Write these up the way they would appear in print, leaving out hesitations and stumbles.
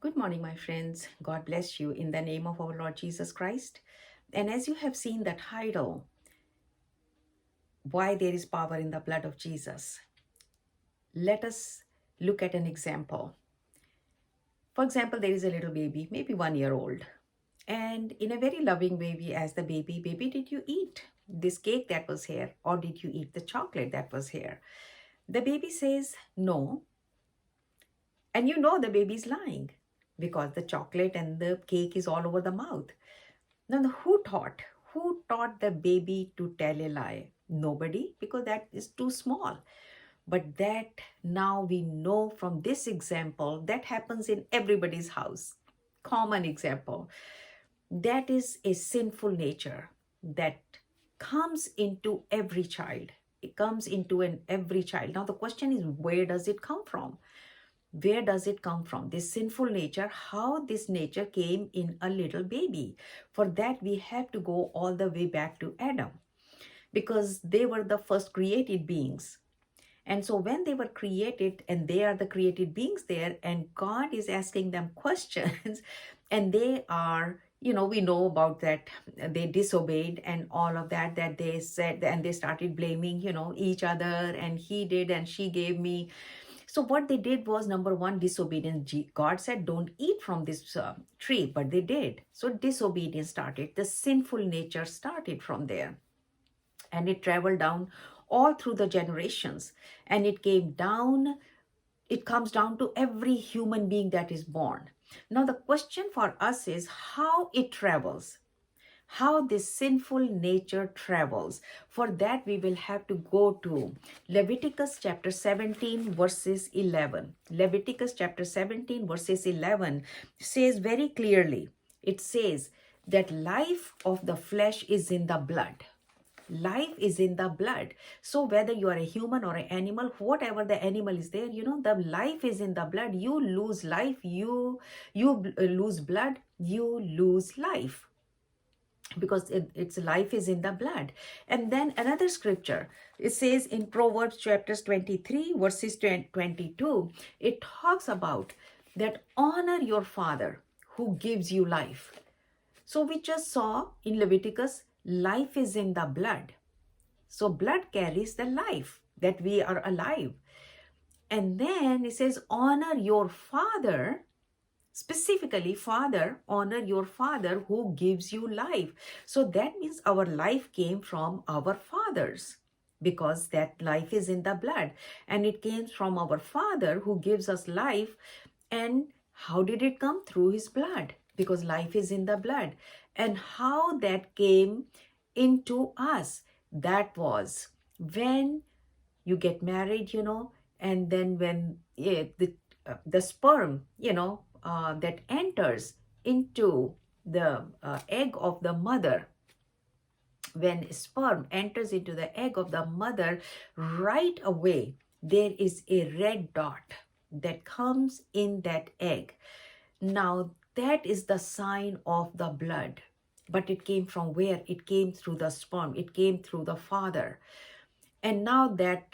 Good morning, my friends. God bless you in the name of our Lord Jesus Christ. And as you have seen the title, Why There is Power in the Blood of Jesus, let us look at an example. For example, there is a little baby, maybe 1 year old. And in a very loving way, we ask the baby, did you eat this cake that was here? Or did you eat the chocolate that was here? The baby says, no. And you know the baby's lying because the chocolate and the cake is all over the mouth. Now, who taught? Who taught the baby to tell a lie? Nobody, because that is too small. But that now we know from this example that happens in everybody's house. Common example. That is a sinful nature that comes into every child. It comes into every child. Now the question is, where does it come from? Where does it come from? This sinful nature, how this nature came in a little baby. For that, we have to go all the way back to Adam because they were the first created beings. And so when they were created and they are the created beings there, and God is asking them questions, and they are, we know about that they disobeyed and all of that, that they said, and they started blaming, each other, and he did and she gave me. So what they did was, number one, disobedience. God said, don't eat from this tree, but they did. So disobedience started. The sinful nature started from there. And it traveled down all through the generations. And it comes down to every human being that is born. Now the question for us is how it travels. How this sinful nature travels. For that, we will have to go to Leviticus chapter 17, verses 11. Leviticus chapter 17, verses 11 says very clearly, it says that life of the flesh is in the blood. Life is in the blood. So whether you are a human or an animal, whatever the animal is there, the life is in the blood. You lose life, you lose blood, you lose life, because its life is in the blood. And then another scripture, it says in Proverbs chapters 23 verses 22, it talks about that honor your father who gives you life. So we just saw in Leviticus, life is in the blood. So blood carries the life, that we are alive. And then it says honor your father. Specifically, father, honor your father who gives you life. So that means our life came from our fathers, because that life is in the blood, and it came from our father who gives us life. And how did it come? Through his blood, because life is in the blood. And how that came into us, that was when you get married, and then when the sperm, that enters into the egg of the mother. When sperm enters into the egg of the mother, right away there is a red dot that comes in that egg. Now that is the sign of the blood. But it came from where? It came through the sperm. It came through the father. And now that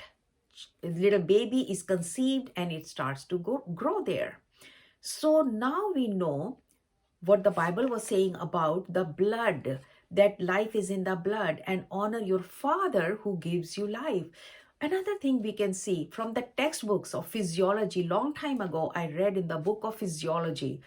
little baby is conceived and it starts to grow there. So now we know what the Bible was saying about the blood, that life is in the blood, and honor your father who gives you life. Another thing we can see from the textbooks of physiology, long time ago, I read in the book of physiology,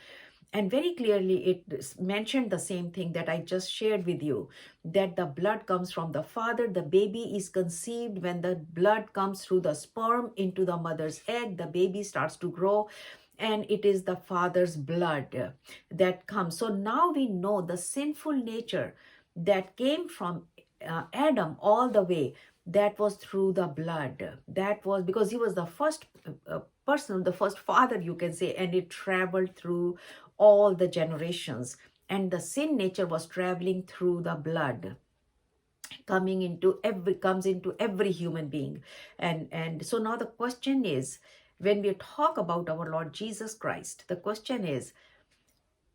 and very clearly it mentioned the same thing that I just shared with you, that the blood comes from the father. The baby is conceived when the blood comes through the sperm into the mother's egg. The baby starts to grow, and it is the father's blood that comes. So now we know the sinful nature that came from Adam all the way, that was through the blood. That was because he was the first person, the first father, you can say, and it traveled through all the generations. And the sin nature was traveling through the blood, comes into every human being. And so now the question is, when we talk about our Lord Jesus Christ, the question is,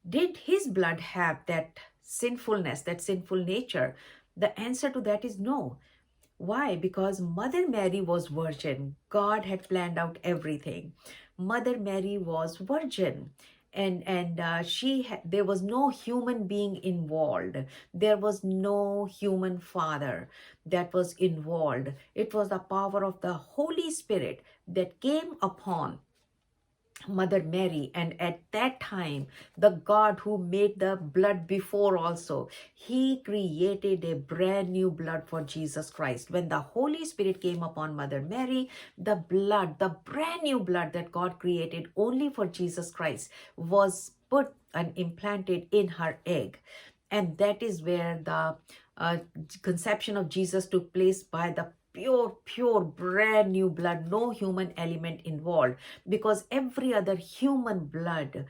did his blood have that sinfulness, that sinful nature? The answer to that is no. Why? Because Mother Mary was virgin. God had planned out everything. Mother Mary was virgin. and there was no human being involved. There was no human father that was involved. It was the power of the Holy Spirit that came upon Mother Mary. And at that time, the God who made the blood before also, he created a brand new blood for Jesus Christ. When the Holy Spirit came upon Mother Mary, the blood, the brand new blood that God created only for Jesus Christ, was put and implanted in her egg. And that is where the uh, conception of Jesus took place, by the pure, brand new blood, no human element involved, because every other human blood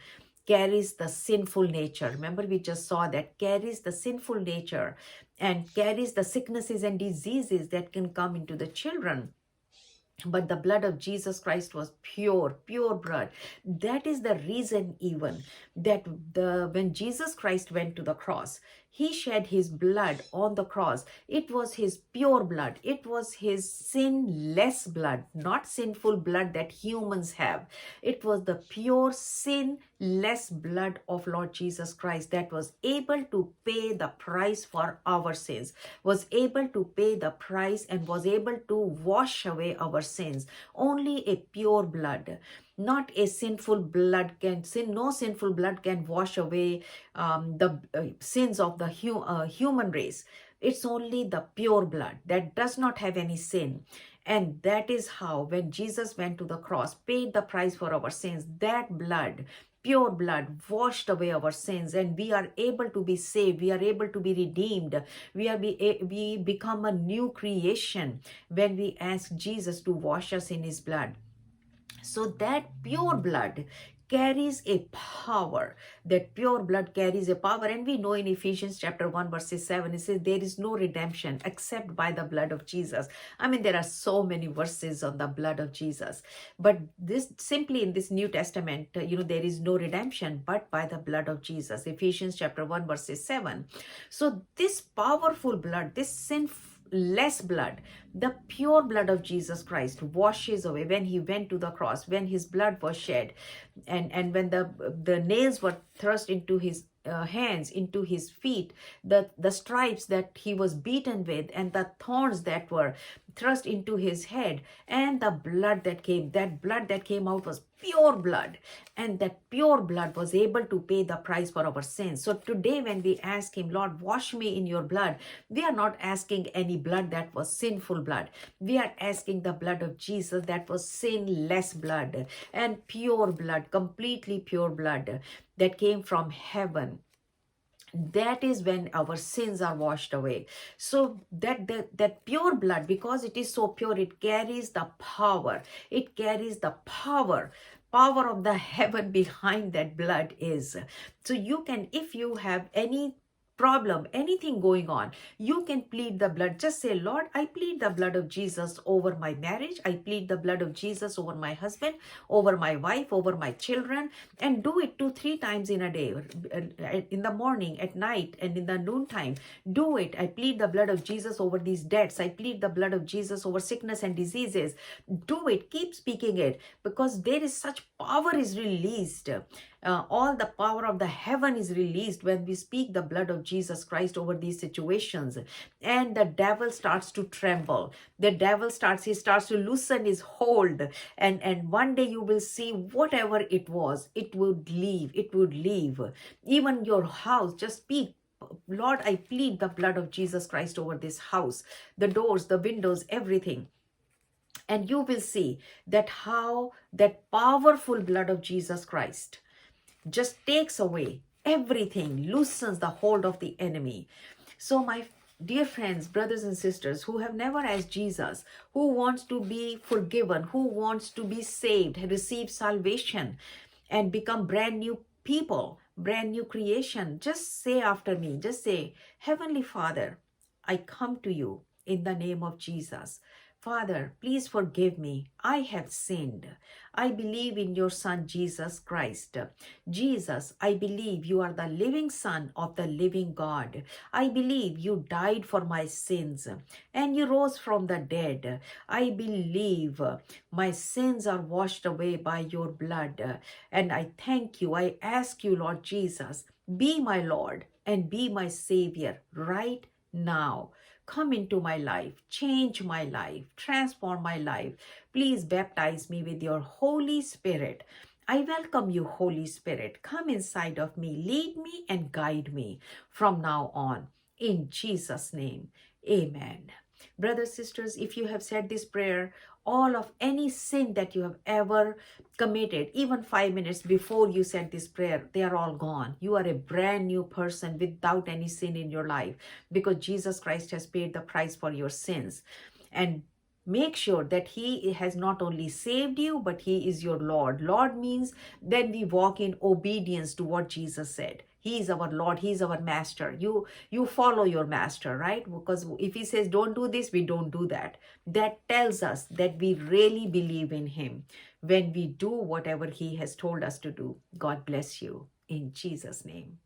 carries the sinful nature. Remember, we just saw that carries the sinful nature and carries the sicknesses and diseases that can come into the children. But the blood of Jesus Christ was pure blood. That is the reason even that when Jesus Christ went to the cross, he shed his blood on the cross. It was his pure blood. It was his sinless blood, not sinful blood that humans have. It was the pure sinless blood of Lord Jesus Christ that was able to pay the price for our sins, was able to pay the price, and was able to wash away our sins. Only a pure blood, not a sinful blood can sin. No sinful blood can wash away the sins of the human race. It's only the pure blood that does not have any sin. And that is how, when Jesus went to the cross, paid the price for our sins, that blood, pure blood, washed away our sins, and we are able to be saved. We are able to be redeemed. We become a new creation when we ask Jesus to wash us in his blood. So that pure blood carries a power. That pure blood carries a power. And we know in Ephesians chapter 1 verses 7, it says there is no redemption except by the blood of Jesus. I mean, there are so many verses on the blood of Jesus. But this simply in this New Testament, there is no redemption but by the blood of Jesus. Ephesians chapter 1 verses 7. So this powerful blood, this sinless blood, the pure blood of Jesus Christ, washes away. When he went to the cross, when his blood was shed, and when the nails were thrust into his hands, into his feet, the stripes that he was beaten with, and the thorns that were thrust into his head, and the blood that came out was pure blood. And that pure blood was able to pay the price for our sins. So today when we ask him, Lord, wash me in your blood, we are not asking any blood that was sinful blood. We are asking the blood of Jesus that was sinless blood and pure blood, completely pure blood that came from heaven. That is when our sins are washed away. So that pure blood, because it is so pure, it carries the power. It carries the power of the heaven behind that blood is. So you can, if you have any problem, anything going on, you can plead the blood. Just say, Lord, I plead the blood of Jesus over my marriage. I plead the blood of Jesus over my husband, over my wife, over my children, and do it 2-3 times in a day, in the morning, at night, and in the noontime. Do it. I plead the blood of Jesus over these debts. I plead the blood of Jesus over sickness and diseases. Do it. Keep speaking it, because there is such power is released. All the power of the heaven is released when we speak the blood of Jesus Christ over these situations. And the devil starts to tremble. The devil starts to loosen his hold. And one day you will see whatever it was, it would leave. It would leave. Even your house, just speak. Lord, I plead the blood of Jesus Christ over this house, the doors, the windows, everything. And you will see that how that powerful blood of Jesus Christ just takes away everything, loosens the hold of the enemy. So my dear friends, brothers and sisters who have never asked Jesus, who wants to be forgiven, who wants to be saved, receive salvation and become brand new people, brand new creation, just say after me, just say, Heavenly Father, I come to you in the name of Jesus. Father, please forgive me. I have sinned. I believe in your Son, Jesus Christ. Jesus, I believe you are the living Son of the living God. I believe you died for my sins and you rose from the dead. I believe my sins are washed away by your blood. And I thank you. I ask you, Lord Jesus, be my Lord and be my Savior right now. Come into my life, change my life, transform my life. Please baptize me with your Holy Spirit. I welcome you, Holy Spirit. Come inside of me, lead me and guide me from now on. In Jesus' name, amen. Brothers, sisters, if you have said this prayer, all of any sin that you have ever committed, even 5 minutes before you said this prayer, they are all gone. You are a brand new person without any sin in your life because Jesus Christ has paid the price for your sins. And make sure that he has not only saved you, but he is your Lord. Lord means then we walk in obedience to what Jesus said. He is our Lord. He is our master. You follow your master, right? Because if he says don't do this, we don't do that. That tells us that we really believe in him when we do whatever he has told us to do. God bless you in Jesus' name.